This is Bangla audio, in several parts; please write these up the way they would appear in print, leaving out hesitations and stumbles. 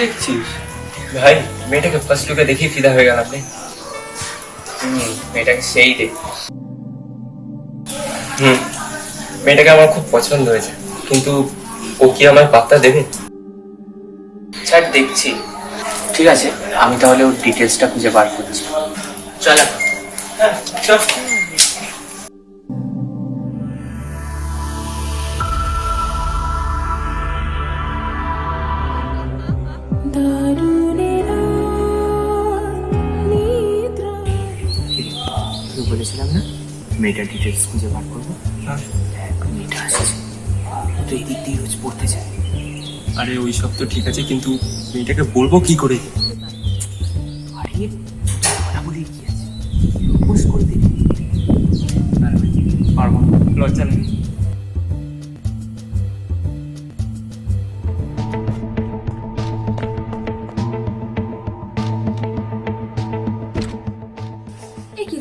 দেখছিস? ভাই, মেয়েটাকে ফার্স্ট লুকে দেখি ফিদা হয়ে গেল আপনি। মেয়েটাকে সেই দেখ। মেয়েটাকে আমার খুব পছন্দ হয়েছে, কিন্তু ও কি আমার পাত্তা দেবে? ছাড়, দেখছি। ঠিক আছে, আমি তাহলে ওর ডিটেলসটা খুঁজে বার করছি। চল এখন। হ্যাঁ, চল। বলেছিলাম না মেয়েটার ডিটেলস খুঁজে বার করবো। মেয়েটা আসছে, তো এই দিক দিয়ে রোজ পড়তে যায়। আরে ওই সব তো ঠিক আছে, কিন্তু মেয়েটাকে বলবো কি করে? আরে কথা বলে কি আছে, প্রপোজ করে দিবি। পারবো না, লজ্জা নেই।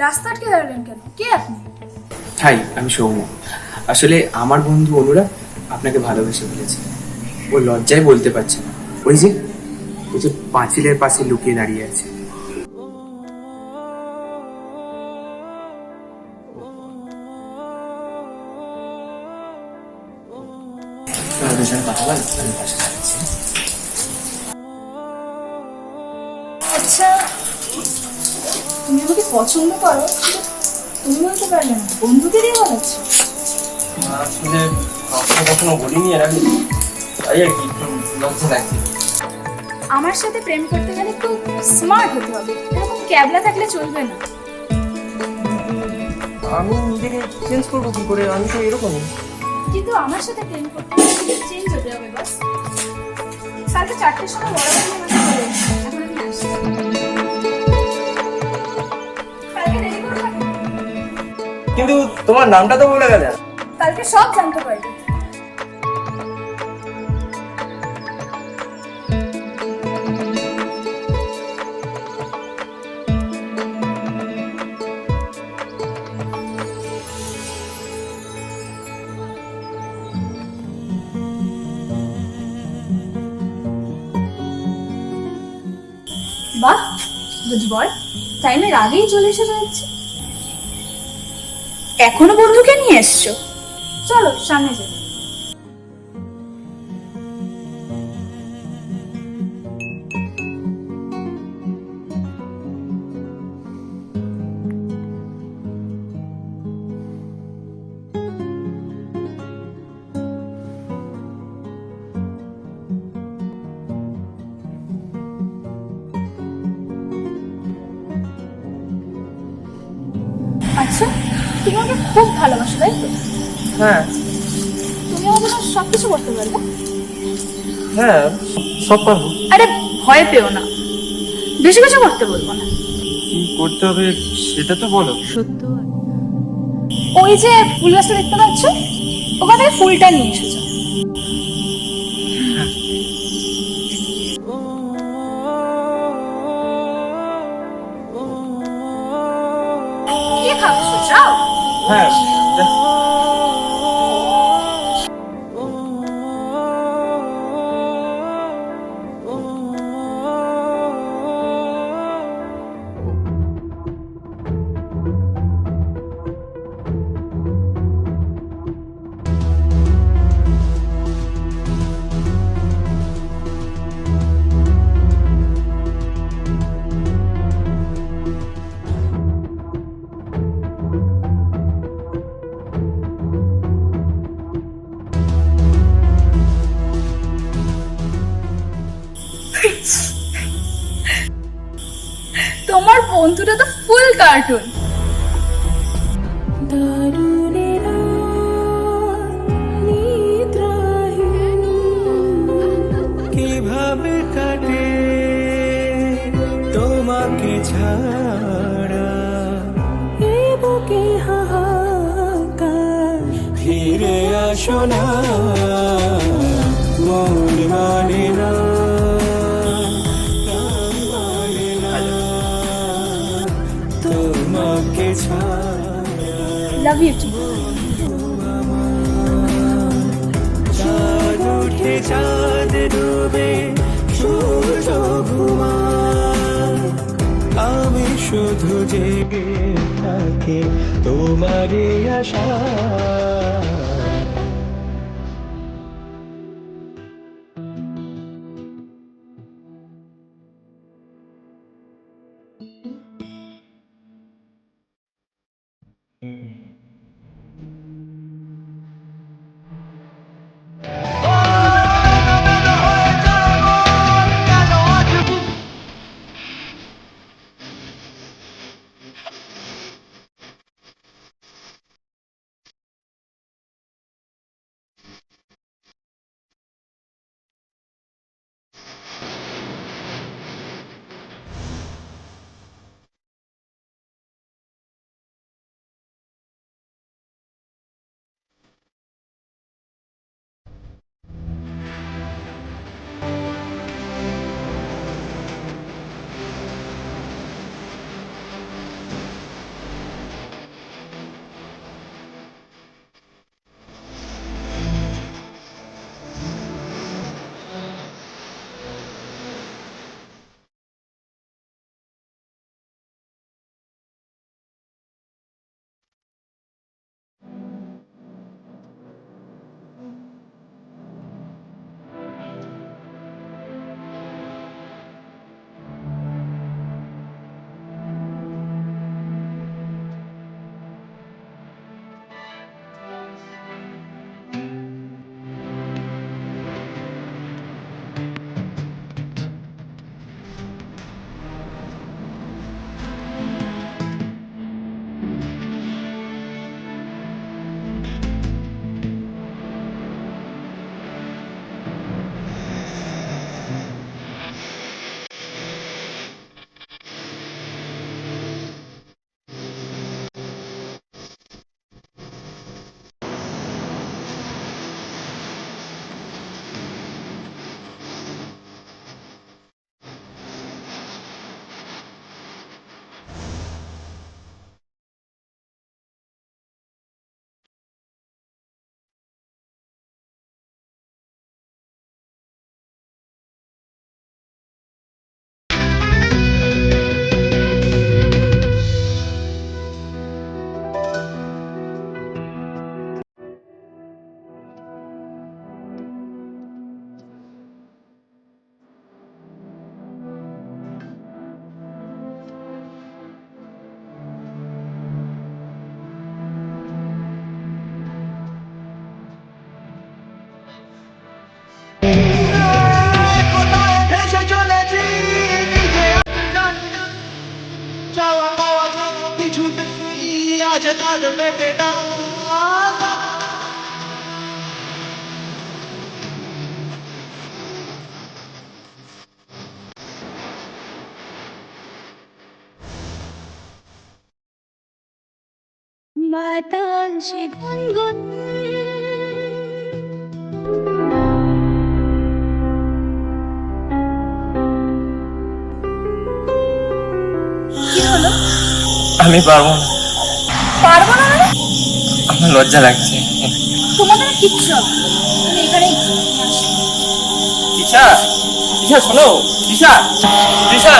রাস্তা আটকে দাঁড়ালেন কেন? কে আপনি? হাই, আমি সৌম্য। আসলে আমার বন্ধু অনুরাগ আপনাকে ভালোবেসে ফেলেছে। ও লজ্জায় বলতে পারছে না। ওই যে পাঁচিলের পাশে লুকিয়ে দাঁড়িয়ে আছে। কথা বল, আমি পাশে দাঁড়াচ্ছি। আচ্ছা, তুমি আমাকে পছন্দ করো, তুমি বলতে পারলে না, বন্ধুকে দিয়ে বলাচ্ছ? আসলে কখনো বলিনি, আর আমি তাই আর কি লজ্জা লাগছে। আমার সাথে প্রেম করতে গেলে একটু স্মার্ট হতে হবে, এরকম ক্যাবলা থাকলে চলবে না। আমি নিজেকে চেঞ্জ করবো কি করে? আমি তো এরকমই। কিন্তু আমার সাথে প্রেম করতে গেলে চেঞ্জ হতে হবে বাস। কালকে 4টের সময় বড় এখন আমি আসছি। কালকে দেরি করে থাকবো। কিন্তু তোমার নামটা তো বলে গেলে। কালকে সব জানতে পারবে। বাহ, গুড বয়। টাইমের আগেই চলে এসে যাচ্ছে। এখনো বন্ধুকে নিয়ে এসছো? চলো সামনে যাই। আচ্ছা, তুমি আমাকে খুব ভালোবাসো তাই তো? হ্যাঁ তুমি আমার জন্য সবকিছু করতে পারবে? হ্যাঁ, সব পারবো। আরে ভয় পেও না, বেশি কিছু করতে বলবো না। কি করতে হবে সেটা তো বলো। ওই যে ফুল গাছটা দেখতে পাচ্ছ, ওখান থেকে ফুলটা নিয়ে এসেছো। কি ভাবছো, যাও। হ্যাঁ, তোমার বন্ধুটা তো ফুল কার্টুন। কিভাবে কাটে তোমাকে ছাড়া, এ বুকে হাহাকার, ফিরে আসো না, মন মানে না, প্রাণ মানে না, তোমাকে ছাড়া। Love you too. চাঁদ উঠে চাঁদ ডুবে, ঘুমায়, আমি শুধু জেগে থাকি তোমারই আশা। বাতাসে গুনগুন কি হলো? আমি পারবো না, পারবো না মানে? আমার লজ্জা লাগছে। তোমাদের আর কিচ্ছু হবে না। তুমি এখানেই ঘুমো, আমি আসছি। তিশা, তিশা শোনো, তিশা, তিশা।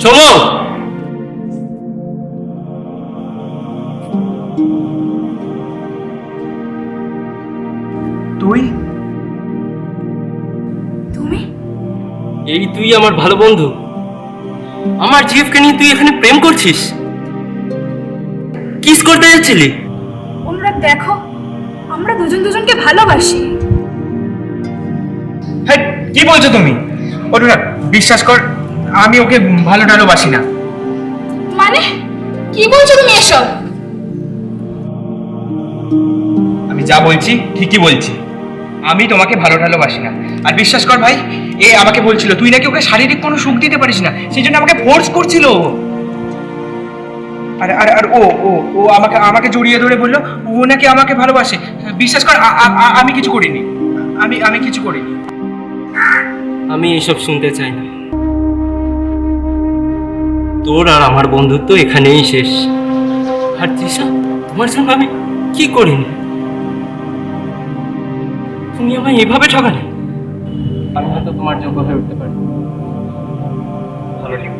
সোমু! তুই? তুমি? এই তুই আমার ভালো বন্ধু, আমার জিএফকে নিয়ে তুই এখানে প্রেম করছিস? কিস করতে যাচ্ছিলি? অনুরাগ দেখো, আমরা দুজন দুজনকে ভালোবাসি। হ্যাঁ, কি বলছো তুমি? অনুরাগ, বিশ্বাস কর, আমি ওকে ভালো টালোবাসি না। মানে কি বলছো তুমি এসব? আমি যা বলছি ঠিকই বলছি। আমি তোমাকে ভালো টালোবাসি না। আর বিশ্বাস কর ভাই, এ আমাকে বলছিল তুই নাকি ওকে শারীরিক কোনো সুখ দিতে পারিস না, সেই জন্য আমাকে ফোর্স করছিল। আর আর আর ও ও ও আমাকে আমাকে জড়িয়ে ধরে বললো ও নাকি আমাকে ভালোবাসে। বিশ্বাস কর, আমি কিছু করিনি। আমি কিছু করিনি। আমি এসব শুনতে চাই না। তোর আর আমার বন্ধুত্ব এখানেই শেষ। আর তৃষা, তোমার সঙ্গে আমি কি করিনি? তুমি আমায় এভাবে ঠকালে। আমি হয়তো তোমার যোগ্য হয়ে উঠতে পারি। ভালো নেই।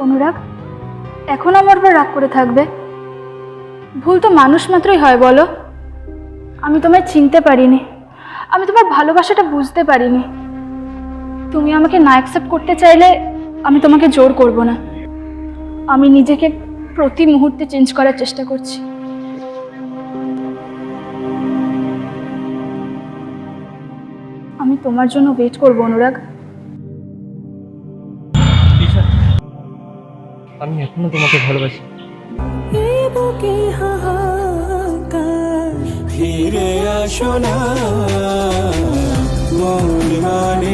অনুরাগ, এখন আমার উপর রাগ করে থাকবে? ভুল তো মানুষ মাত্রই হয় বলো। আমি তোমায় চিনতে পারিনি, আমি তোমার ভালোবাসাটা বুঝতে পারিনি। তুমি আমাকে না অ্যাকসেপ্ট করতে চাইলে আমি তোমাকে জোর করব না। আমি নিজেকে প্রতি মুহূর্তে চেঞ্জ করার চেষ্টা করছি। আমি তোমার জন্য ওয়েট করব অনুরাগ। তৃষা, আমি এখনো তোমাকে ভালোবাসি। ফিরে আসো না, মন মানে